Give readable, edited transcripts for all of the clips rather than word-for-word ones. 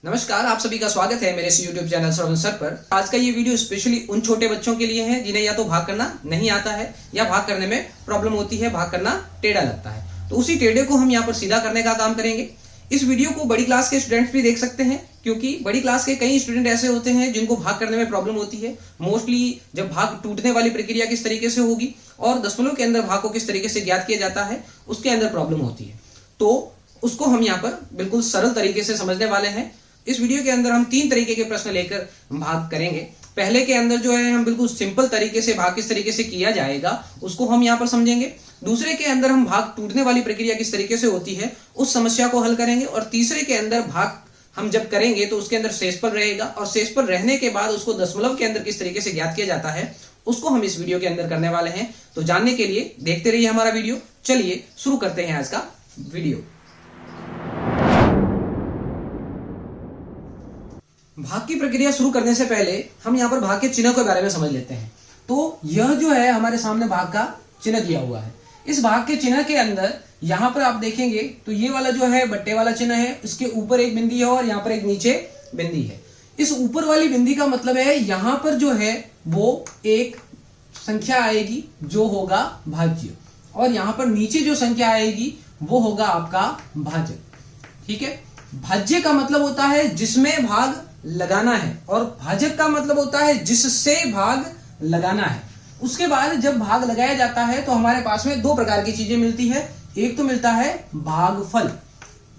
नमस्कार, आप सभी का स्वागत है मेरे इस YouTube चैनल श्रवण सर पर। आज का ये वीडियो स्पेशली उन छोटे बच्चों के लिए है जिन्हें या तो भाग करना नहीं आता है या भाग करने में प्रॉब्लम होती है, भाग करना टेढ़ा लगता है। तो उसी टेढ़े को हम यहाँ पर सीधा करने का काम करेंगे। इस वीडियो को बड़ी क्लास के स्टूडेंट्स भी देख सकते हैं, क्योंकि बड़ी क्लास के कई स्टूडेंट ऐसे होते हैं जिनको भाग करने में प्रॉब्लम होती है। मोस्टली जब भाग टूटने वाली प्रक्रिया किस तरीके से होगी और दशमलव के अंदर भाग को किस तरीके से ज्ञात किया जाता है, उसके अंदर प्रॉब्लम होती है। तो उसको हम यहाँ पर बिल्कुल सरल तरीके से समझने वाले हैं। इस वीडियो के अंदर हम 3 तरीके के प्रश्न लेकर भाग करेंगे। पहले के अंदर जो है हम बिल्कुल सिंपल तरीके से भाग किस तरीके से किया जाएगा उसको हम यहाँ पर समझेंगे। दूसरे के अंदर हम भाग टूटने वाली प्रक्रिया किस तरीके से होती है उस समस्या को हल करेंगे। और तीसरे के अंदर भाग हम जब करेंगे तो उसके अंदर शेषफल रहेगा और शेषफल रहने के बाद उसको दशमलव के अंदर किस तरीके से ज्ञात किया जाता है उसको हम इस वीडियो के अंदर करने वाले हैं। तो जानने के लिए देखते रहिए हमारा वीडियो। चलिए शुरू करते हैं आज का वीडियो। भाग की प्रक्रिया शुरू करने से पहले हम यहाँ पर भाग के चिन्ह के बारे में समझ लेते हैं। तो यह जो है हमारे सामने भाग का चिन्ह दिया हुआ है। इस भाग के चिन्ह के अंदर यहाँ पर आप देखेंगे तो ये वाला जो है बट्टे वाला चिन्ह है, इसके ऊपर एक बिंदी है और यहाँ पर एक नीचे बिंदी है। इस ऊपर वाली बिंदी का मतलब है यहाँ पर जो है वो एक संख्या आएगी जो होगा भाज्य, और यहाँ पर नीचे जो संख्या आएगी वो होगा आपका भाजक। ठीक है, भाज्य का मतलब होता है जिसमें भाग लगाना है और भाजक का मतलब होता है जिससे भाग लगाना है। उसके बाद जब भाग लगाया जाता है तो हमारे पास में 2 प्रकार की चीजें मिलती है। एक तो मिलता है भागफल,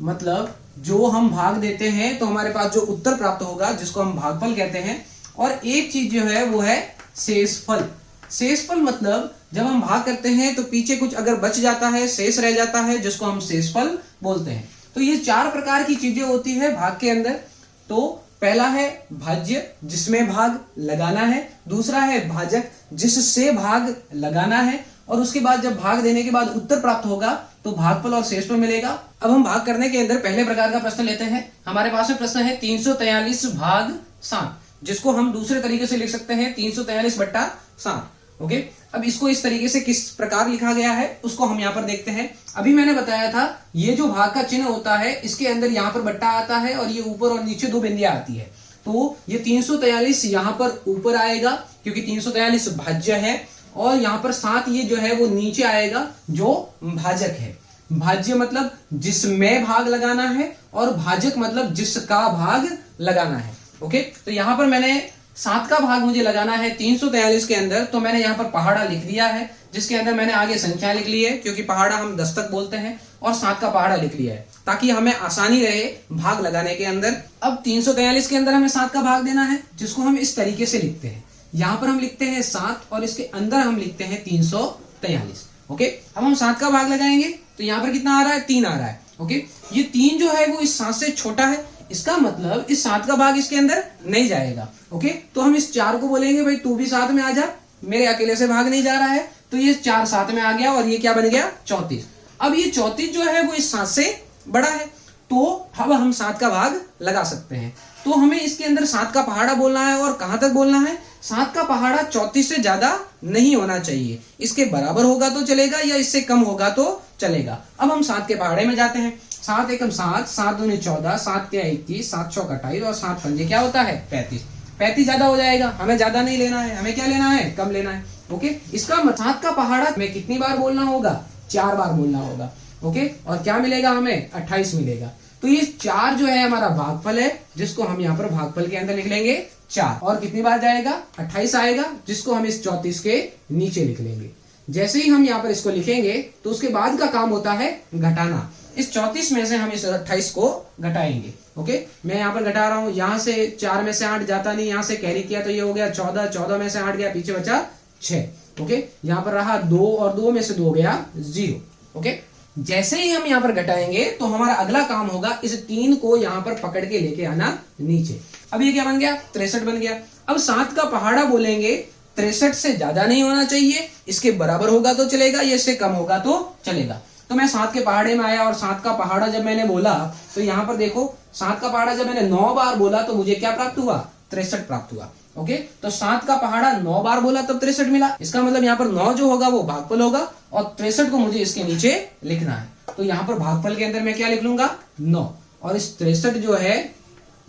मतलब जो हम भाग देते हैं तो हमारे पास जो उत्तर प्राप्त होगा जिसको हम भागफल कहते हैं। और एक चीज जो है वो है शेषफल। शेषफल मतलब जब हम भाग करते हैं तो पीछे कुछ अगर बच जाता है, शेष रह जाता है, जिसको हम शेषफल बोलते हैं। तो ये 4 प्रकार की चीजें होती है भाग के अंदर। तो पहला है भाज्य जिसमें भाग लगाना है, दूसरा है भाजक जिससे भाग लगाना है, और उसके बाद जब भाग देने के बाद उत्तर प्राप्त होगा तो भागफल और शेषफल मिलेगा। अब हम भाग करने के अंदर पहले प्रकार का प्रश्न लेते हैं। हमारे पास में प्रश्न है 343 भाग 7, जिसको हम दूसरे तरीके से लिख सकते हैं 343/7। ओके, अब इसको इस तरीके से किस प्रकार लिखा गया है उसको हम यहाँ पर देखते हैं। अभी मैंने बताया था ये जो भाग का चिन्ह होता है इसके अंदर यहाँ पर बट्टा आता है और ये ऊपर और नीचे 2 बिंदियां आती है। तो ये 343 यहाँ पर ऊपर आएगा क्योंकि 343 भाज्य है, और यहाँ पर 7 ये जो है वो नीचे आएगा जो भाजक है। भाज्य मतलब जिसमें भाग लगाना है और भाजक मतलब जिसका भाग लगाना है। ओके, तो यहाँ पर मैंने 7 का भाग मुझे लगाना है 343 के अंदर, तो मैंने यहाँ पर पहाड़ा लिख दिया है, जिसके अंदर मैंने आगे संख्या लिख ली है क्योंकि पहाड़ा हम 10 तक बोलते हैं, और 7 का पहाड़ा लिख लिया है ताकि हमें आसानी रहे भाग लगाने के अंदर। अब 343 के अंदर हमें 7 का भाग देना है, जिसको हम इस तरीके से लिखते हैं। यहाँ पर हम लिखते हैं 7 और इसके अंदर हम लिखते हैं 343। ओके, अब हम 7 का भाग लगाएंगे तो यहाँ पर कितना आ रहा है, 3 आ रहा है। ओके, ये 3 जो है वो इस 7 से छोटा है, इसका मतलब इस 7 का भाग इसके अंदर नहीं जाएगा। ओके, तो हम इस 4 को बोलेंगे भाई तू भी साथ में आ जा, मेरे अकेले से भाग नहीं जा रहा है। तो ये 4 साथ में आ गया और ये क्या बन गया, 34। अब ये 34 जो है वो इस 7 से बड़ा है, तो अब हम 7 का भाग लगा सकते हैं। तो हमें इसके अंदर 7 का पहाड़ा बोलना है, और कहां तक बोलना है, 7 का पहाड़ा 34 से ज्यादा नहीं होना चाहिए। इसके बराबर होगा तो चलेगा या इससे कम होगा तो चलेगा। अब हम 7 के पहाड़े में जाते हैं। 7 एकम 7, 7 दूनी 14, 7 तिया 21, 7 चौक 28 और 7 पंजे क्या होता है, 35। 35 ज्यादा हो जाएगा, हमें ज्यादा नहीं लेना है, हमें क्या लेना है, कम लेना है। ओके, इसका 7 का पहाड़ा हमें कितनी बार बोलना होगा, 4 बार बोलना होगा। ओके, और क्या मिलेगा हमें, 28 मिलेगा। तो ये 4 जो है हमारा भागफल है, जिसको हम यहाँ पर भागफल के अंदर लिख लेंगे 4, और कितनी बार जाएगा, 28 आएगा, जिसको हम इस 34 के नीचे लिख लेंगे। जैसे ही हम यहाँ पर इसको लिखेंगे तो उसके बाद का काम होता है घटाना। इस 34 में से हम इस 28 को घटाएंगे। ओके, मैं यहाँ पर घटा रहा हूँ, यहाँ से 4 में से 8 जाता नहीं, यहाँ से कैरी किया तो ये हो गया 14, 14 में से 8 गया, पीछे बचा 6। ओके, यहाँ पर रहा 2 और 2 में से 2 गया 0। ओके, जैसे ही हम यहाँ पर घटाएंगे तो हमारा अगला काम होगा इस 3 को यहाँ पर पकड़ के लेके आना नीचे। अब ये क्या बन गया, 63 बन गया। अब 7 का पहाड़ा बोलेंगे 63 से ज्यादा नहीं होना चाहिए, इसके बराबर होगा तो चलेगा या इससे कम होगा तो चलेगा। तो मैं 7 के पहाड़े में आया और 7 का पहाड़ा जब मैंने बोला तो यहाँ पर देखो 7 का पहाड़ा जब मैंने 9 बार बोला तो मुझे क्या प्राप्त हुआ, 63 प्राप्त हुआ। ओके, तो 7 का पहाड़ा 9 बार बोला तब 63 मिला। इसका मतलब यहाँ पर 9 जो होगा वो भागफल होगा और 63 को मुझे इसके नीचे लिखना है। तो यहाँ पर भागफल के अंदर मैं क्या लिख लूंगा, 9, और इस 63 जो है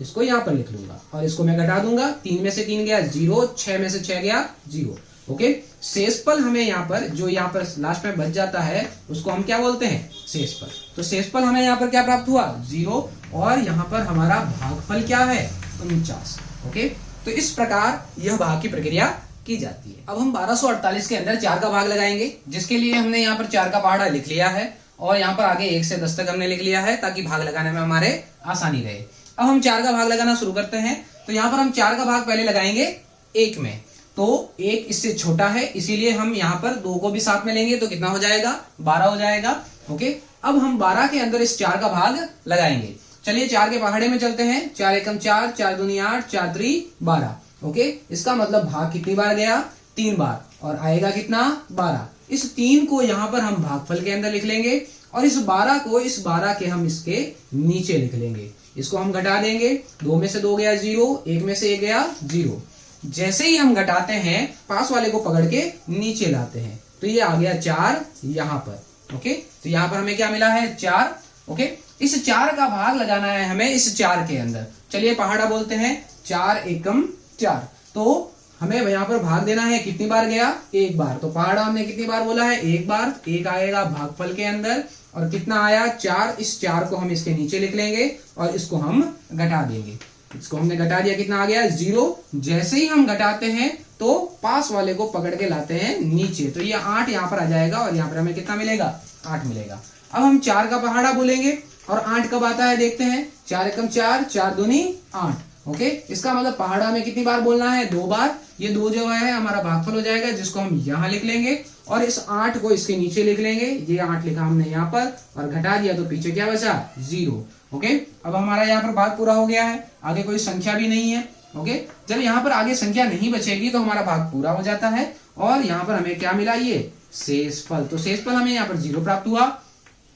इसको यहाँ पर लिख लूंगा और इसको मैं घटा दूंगा। 3 में से 3 गया 0, 6 में से 6 गया 0। ओके, शेषफल हमें यहाँ पर जो यहाँ पर लास्ट में बच जाता है उसको हम क्या बोलते हैं, शेषफल। तो शेषफल हमें यहाँ पर क्या प्राप्त हुआ, 0, और यहाँ पर हमारा भागफल क्या है, 49। ओके, तो इस प्रकार यह भाग की प्रक्रिया की जाती है। अब हम 1248 के अंदर 4 का भाग लगाएंगे, जिसके लिए हमने यहाँ पर 4 का पहाड़ा लिख लिया है और यहाँ पर आगे 1 से 10 तक हमने लिख लिया है ताकि भाग लगाने में हमारे आसानी रहे। अब हम 4 का भाग लगाना शुरू करते हैं। तो यहाँ पर हम 4 का भाग पहले लगाएंगे 1 में, तो 1 इससे छोटा है इसीलिए हम यहाँ पर 2 को भी साथ में लेंगे तो कितना हो जाएगा, 12 हो जाएगा। ओके, अब हम 12 के अंदर इस 4 का भाग लगाएंगे। चलिए 4 के पहाड़े में चलते हैं। 4 एकम 4, 4 दूनी 8, 4 त्री 12। ओके, इसका मतलब भाग कितनी बार गया, 3 बार, और आएगा कितना, 12। इस 3 को यहाँ पर हम भागफल के अंदर लिख लेंगे और इस 12 को इस 12 के हम इसके नीचे लिख लेंगे। इसको हम घटा देंगे। 2 में से 2 गया 0, 1 में से 1 गया 0। जैसे ही हम घटाते हैं पास वाले को पकड़ के नीचे लाते हैं तो ये आ गया 4 यहाँ पर। ओके, तो यहाँ पर हमें क्या मिला है, 4। ओके, इस 4 का भाग लगाना है हमें इस 4 के अंदर। चलिए पहाड़ा बोलते हैं, 4 एकम 4। तो हमें यहाँ पर भाग देना है, कितनी बार गया, 1 बार। तो पहाड़ा हमने कितनी बार बोला है, 1 बार। 1 आएगा भागफल के अंदर और कितना आया, 4। इस 4 को हम इसके नीचे लिख लेंगे और इसको हम घटा देंगे। इसको हमने घटा दिया, कितना आ गया, 0। जैसे ही हम घटाते हैं तो पास वाले को पकड़ के लाते हैं नीचे, तो ये 8 यहाँ पर आ जाएगा और यहाँ पर हमें कितना मिलेगा, 8 मिलेगा। अब हम 4 का पहाड़ा बोलेंगे और 8 कब आता है देखते हैं। 4 एकम 4, 4 दूनी 8। ओके, इसका मतलब पहाड़ा में कितनी बार बोलना है, 2 बार। ये 2 जो है हमारा भागफल हो जाएगा जिसको हम यहाँ लिख लेंगे और इस 8 को इसके नीचे लिख लेंगे। ये 8 लिखा हमने यहाँ पर और घटा दिया तो पीछे क्या बचा, 0। ओके, अब हमारा यहाँ पर भाग पूरा हो गया है, आगे कोई संख्या भी नहीं है। ओके, जब यहाँ पर आगे संख्या नहीं बचेगी तो हमारा भाग पूरा हो जाता है और यहाँ पर हमें क्या मिला, ये शेषफल। तो शेषफल हमें यहाँ पर 0 प्राप्त हुआ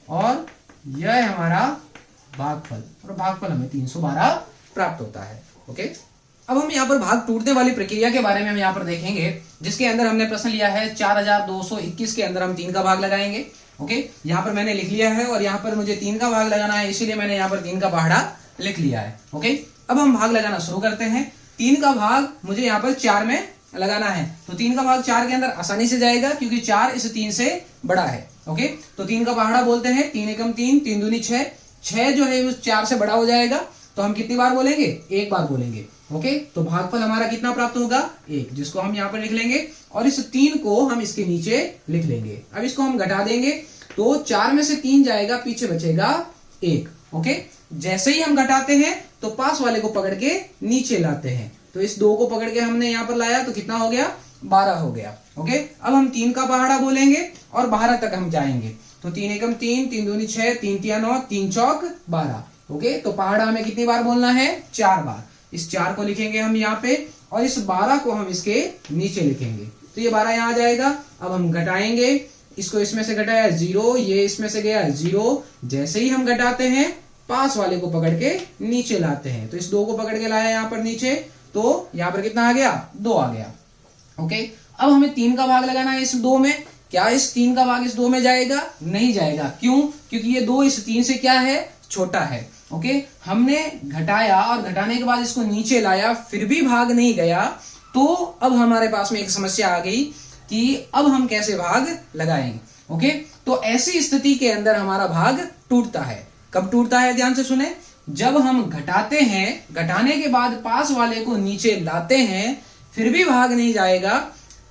और यह है हमारा भागफल, और भागफल हमें 312 प्राप्त होता है। ओके, अब हम यहाँ पर भाग टूटने वाली प्रक्रिया के बारे में हम यहाँ पर देखेंगे, जिसके अंदर हमने प्रश्न लिया है 4221 के अंदर हम 3 का भाग लगाएंगे। ओके, यहाँ पर मैंने लिख लिया है और यहाँ पर मुझे 3 का भाग लगाना है, इसीलिए मैंने यहाँ पर 3 का पहाड़ा लिख लिया है। ओके, अब हम भाग लगाना शुरू करते हैं। 3 का भाग मुझे यहाँ पर 4 में लगाना है, तो 3 का भाग 4 के अंदर आसानी से जाएगा क्योंकि 4 इस 3 से बड़ा है। ओके, तो 3 का पहाड़ा बोलते हैं, 3 एकम 3, 3 दूनी 6। 6 जो है उस 4 से बड़ा हो जाएगा तो हम कितनी बार बोलेंगे, 1 बार बोलेंगे। ओके, तो भागफल हमारा कितना प्राप्त होगा, 1, जिसको हम यहाँ पर लिख लेंगे और इस 3 को हम इसके नीचे लिख लेंगे। अब इसको हम घटा देंगे तो 4 में से 3 जाएगा, पीछे बचेगा 1। ओके, जैसे ही हम घटाते हैं तो पास वाले को पकड़ के नीचे लाते हैं, तो इस 2 को पकड़ के हमने यहाँ पर लाया तो कितना हो गया, 12 हो गया। ओके, अब हम 3 का पहाड़ा बोलेंगे और 12 तक हम जाएंगे। तो 3 एकम 3, 3 दूनी 6, 3 तिया 9, 3 चौक 12। ओके, तो पहाड़ा हमें कितनी बार बोलना है, 4 बार। इस 4 को लिखेंगे हम यहाँ पे और इस 12 को हम इसके नीचे लिखेंगे, तो ये 12 यहाँ आ जाएगा। अब हम घटाएंगे, इसको इसमें से घटाया 0, ये इसमें से गया 0। जैसे ही हम घटाते हैं पास वाले को पकड़ के नीचे लाते हैं, तो इस 2 को पकड़ के लाया यहाँ पर नीचे, तो यहाँ पर कितना आ गया, 2 आ गया। ओके, अब हमें 3 का भाग लगाना है इस 2 में। क्या इस 3 का भाग इस 2 में जाएगा, नहीं जाएगा। क्यों, क्योंकि ये 2 इस 3 से क्या है, छोटा है। ओके, हमने घटाया और घटाने के बाद इसको नीचे लाया, फिर भी भाग नहीं गया, तो अब हमारे पास में एक समस्या आ गई कि अब हम कैसे भाग लगाएंगे। ओके, तो ऐसी स्थिति के अंदर हमारा भाग टूटता है। कब टूटता है, ध्यान से सुने, जब हम घटाते हैं, घटाने के बाद पास वाले को नीचे लाते हैं, फिर भी भाग नहीं जाएगा,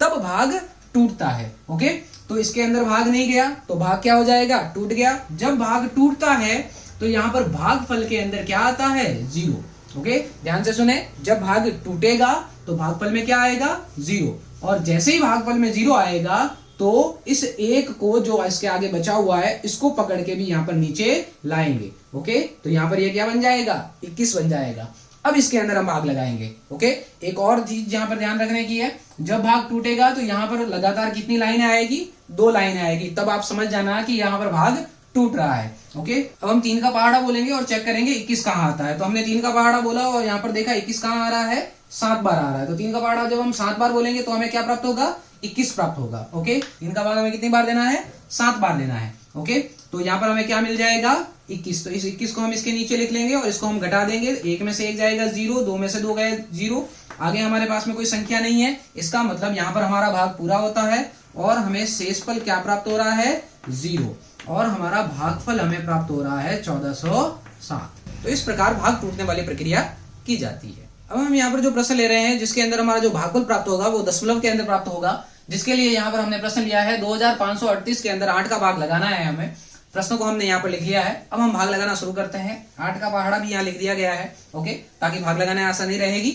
तब भाग टूटता है। ओके, तो इसके अंदर भाग नहीं गया तो भाग क्या हो जाएगा, टूट गया। जब भाग टूटता है तो यहाँ पर भागफल के अंदर क्या आता है, 0। ओके, ध्यान से सुने, जब भाग टूटेगा तो भागफल में क्या आएगा, 0, और जैसे ही भागफल में 0 आएगा तो इस 1 को जो इसके आगे बचा हुआ है इसको पकड़ के भी यहाँ पर नीचे लाएंगे। ओके, तो यहाँ पर ये क्या बन जाएगा, 21 बन जाएगा। अब इसके अंदर हम भाग लगाएंगे। ओके, एक और चीज यहाँ पर ध्यान रखने की है, जब भाग टूटेगा तो यहाँ पर लगातार कितनी लाइनें आएगी, 2 लाइनें आएगी, तब आप समझ जाना कि यहाँ पर भाग टूट रहा है। ओके, अब हम 3 का पहाड़ा बोलेंगे और चेक करेंगे 21 कहाँ आता है। तो हमने 3 का पहाड़ा बोला और यहाँ पर देखा 21 कहाँ आ रहा है, 7 बार आ रहा है। तो 3 का पहाड़ा जब हम 7 बार बोलेंगे तो हमें क्या प्राप्त होगा, 21 प्राप्त होगा। ओके, 3 का भाग हमें कितनी बार देना है, 7 बार देना है। ओके, तो यहाँ पर हमें क्या मिल जाएगा 21। तो इस 21 को हम इसके नीचे लिख लेंगे और इसको हम घटा देंगे। 1 में से 1 जाएगा 0, 2 में से 2 गए 0, आगे हमारे पास में कोई संख्या नहीं है। इसका मतलब यहाँ पर हमारा भाग पूरा होता है और हमें शेषफल क्या प्राप्त हो रहा है 0, और हमारा भागफल हमें प्राप्त हो रहा है 1407। तो इस प्रकार भाग टूटने वाली प्रक्रिया की जाती है। अब हम यहाँ पर जो प्रश्न ले रहे हैं जिसके अंदर हमारा जो भागफल प्राप्त होगा वो दशमलव के अंदर प्राप्त होगा, जिसके लिए यहाँ पर हमने प्रश्न लिया है 2538 के अंदर 8 का भाग लगाना है हमें। प्रश्न को हमने यहाँ पर लिख लिया है। अब हम भाग लगाना शुरू करते हैं। 8 का पहाड़ा भी यहाँ लिख दिया गया है, ओके, ताकि भाग लगाने आसानी रहेगी।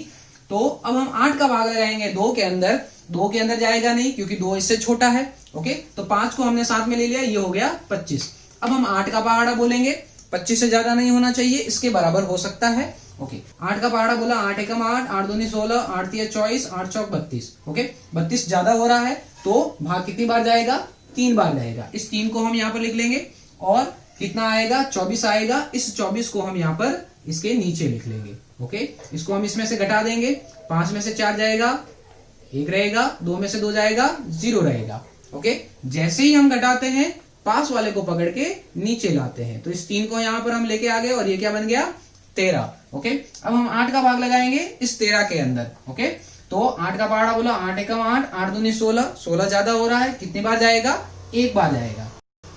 तो अब हम 8 का भाग लगाएंगे 2 के अंदर। 2 के अंदर जाएगा नहीं क्योंकि 2 इससे छोटा है, ओके। तो 5 को हमने साथ में ले लिया, ये हो गया 25। अब हम 8 का पहाड़ा बोलेंगे, 25 से ज्यादा नहीं होना चाहिए, इसके बराबर हो सकता है, ओके। 8 का पहाड़ा बोला, 8 एकम 8, 8 दूनी 16, 8 तिया 24, 8 चौक 32, ओके। 32 ज्यादा हो रहा है तो भाग कितनी बार जाएगा 3 बार जाएगा। इस 3 को हम यहाँ पर लिख लेंगे और कितना आएगा 24 आएगा। इस 24 को हम यहाँ पर इसके नीचे लिख लेंगे, ओके। इसको हम इसमें से घटा देंगे। 5 में से 4 जाएगा 1 रहेगा, 2 में से 2 जाएगा 0 रहेगा, ओके। जैसे ही हम घटाते हैं पास वाले को पकड़ के नीचे लाते हैं, तो इस 3 को यहाँ पर हम लेके आ गए और ये क्या बन गया 13, ओके। अब हम 8 का भाग लगाएंगे इस 13 के अंदर, ओके। तो 8 का पहाड़ा बोला, 8 एकम 8, 8 दूनी 16, 16 ज्यादा हो रहा है, कितनी बार जाएगा 1 बार जाएगा।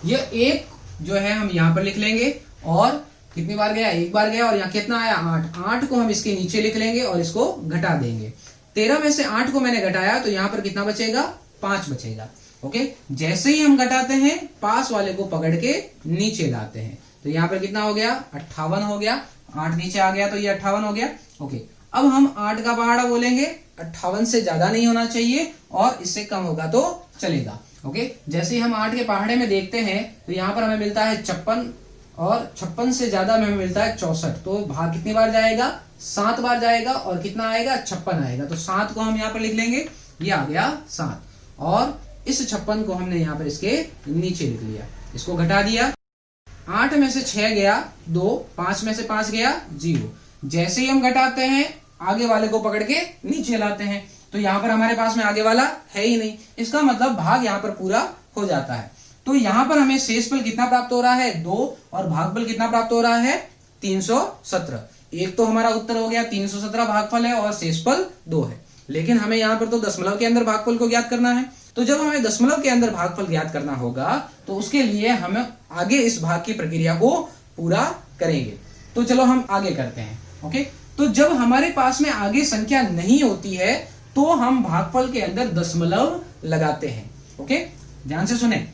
ये 1 जो है हम यहाँ पर लिख लेंगे और कितनी बार गया 1 बार गया, और यहाँ कितना आया 8। 8 को हम इसके नीचे लिख लेंगे और इसको घटा देंगे। 13 में से 8 को मैंने घटाया तो यहाँ पर कितना बचेगा 5 बचेगा, ओके। जैसे ही हम घटाते हैं पास वाले को पकड़ के नीचे लाते हैं, तो यहाँ पर कितना हो गया 58 हो गया। 8 नीचे आ गया तो ये 58 हो गया, ओके। अब हम 8 का पहाड़ा बोलेंगे, 58 से ज्यादा नहीं होना चाहिए और इससे कम होगा तो चलेगा, ओके। जैसे ही हम 8 के पहाड़े में देखते हैं तो यहाँ पर हमें मिलता है 56 और 56 से ज्यादा में हमें मिलता है 64। तो भाग कितनी बार जाएगा 7 बार जाएगा और कितना आएगा 56 आएगा। तो 7 को हम यहाँ पर लिख लेंगे, ये आ गया 7, और इस 56 को हमने यहाँ पर इसके नीचे लिख लिया, इसको घटा दिया। 8 में से 6 गया 2, 5 में से 5 गया 0। जैसे ही हम घटाते हैं आगे वाले को पकड़ के नीचे लाते हैं, तो यहाँ पर हमारे पास में आगे वाला है ही नहीं, इसका मतलब भाग यहाँ पर पूरा हो जाता है। तो यहाँ पर हमें शेषफल कितना प्राप्त हो रहा है 2, और भागफल कितना प्राप्त हो रहा है 317। एक तो हमारा उत्तर हो गया 317 भागफल है और शेषफल 2 है, लेकिन हमें यहाँ पर तो दशमलव के अंदर भागफल को ज्ञात करना है। तो जब हमें दशमलव के अंदर भागफल ज्ञात करना होगा तो उसके लिए हम आगे इस भाग की प्रक्रिया को पूरा करेंगे। तो चलो हम आगे करते हैं, ओके। तो जब हमारे पास में आगे संख्या नहीं होती है तो हम भागफल के अंदर दशमलव लगाते हैं, ओके। ध्यान से सुने,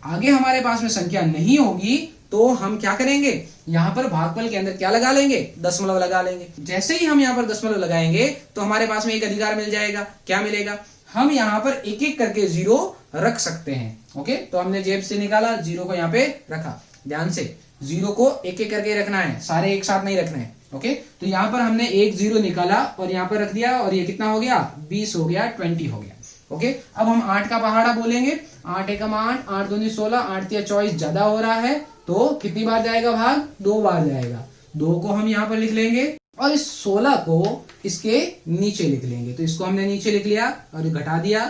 आगे हमारे पास में संख्या नहीं होगी तो हम क्या करेंगे, यहाँ पर भागफल के अंदर क्या लगा लेंगे दशमलव लगा लेंगे। जैसे ही हम यहाँ पर दशमलव लगाएंगे तो हमारे पास में एक अधिकार मिल जाएगा। क्या मिलेगा, हम यहाँ पर एक एक करके 0 रख सकते हैं, ओके। तो हमने जेब से निकाला, 0 को यहाँ पे रखा। ध्यान से 0 को एक एक करके रखना है, सारे एक साथ नहीं रखने हैं, ओके। तो यहाँ पर हमने एक 0 निकाला और यहाँ पर रख दिया, और ये कितना हो गया 20 हो गया, 20 हो गया, ओके। अब हम 8 का पहाड़ा बोलेंगे, 8 एकम 8, 8 दूनी 16, 8 तिया 24 ज्यादा हो रहा है, तो कितनी बार जाएगा भाग 2 बार जाएगा। 2 को हम यहाँ पर लिख लेंगे और इस 16 को इसके नीचे लिख लेंगे। तो इसको हमने नीचे लिख लिया और घटा दिया,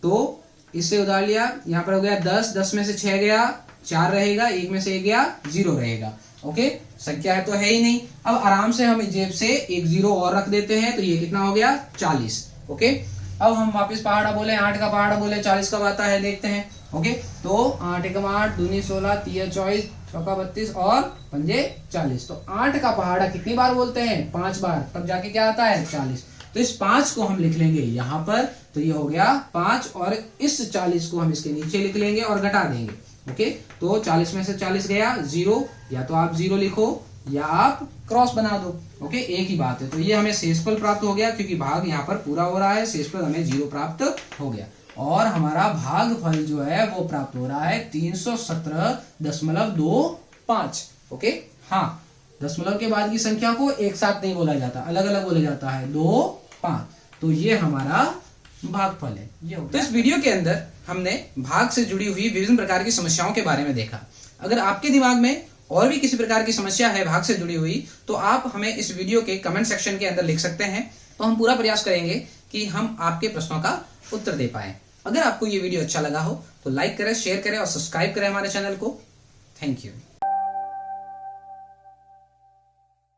तो इससे उधार लिया, यहाँ पर हो गया 10, 10 में से 6 गया 4 रहेगा, 1 में से 1 गया 0 रहेगा, ओके। संख्या है तो है ही नहीं। अब आराम से हम जेब से एक 0 और रख देते हैं, तो ये कितना हो गया 40, ओके। अब हम वापस पहाड़ा बोले, 8 का पहाड़ा बोले, 40 कब आता है देखते हैं, ओके। तो 8 एकम 8, दूनी 16, तिया 24, चौका 32 और पंजे 40। तो 8 का पहाड़ा कितनी बार बोलते हैं 5 बार, तब जाके क्या आता है 40। तो इस 5 को हम लिख लेंगे यहाँ पर, तो ये हो गया 5, और इस 40 को हम इसके नीचे लिख लेंगे और घटा देंगे, ओके। तो 40 में से 40 गया 0, या तो आप 0 लिखो या आप क्रॉस बना दो, ओके, एक ही बात है। तो ये हमें शेषफल प्राप्त हो गया, क्योंकि भाग यहाँ पर पूरा हो रहा है, शेषफल हमें 0 प्राप्त हो गया, और हमारा भागफल जो है वो प्राप्त हो रहा है 317.25, ओके। हाँ, दशमलव के बाद की संख्या को एक साथ नहीं बोला जाता, अलग अलग बोला जाता है, 2, 5। तो ये हमारा भागफल है। तो इस वीडियो के अंदर हमने भाग से जुड़ी हुई विभिन्न प्रकार की समस्याओं के बारे में देखा। अगर आपके दिमाग में और भी किसी प्रकार की समस्या है भाग से जुड़ी हुई, तो आप हमें इस वीडियो के कमेंट सेक्शन के अंदर लिख सकते हैं, तो हम पूरा प्रयास करेंगे कि हम आपके प्रश्नों का उत्तर दे पाए। अगर आपको ये वीडियो अच्छा लगा हो तो लाइक करें, शेयर करें और सब्सक्राइब करें हमारे चैनल को। Thank you.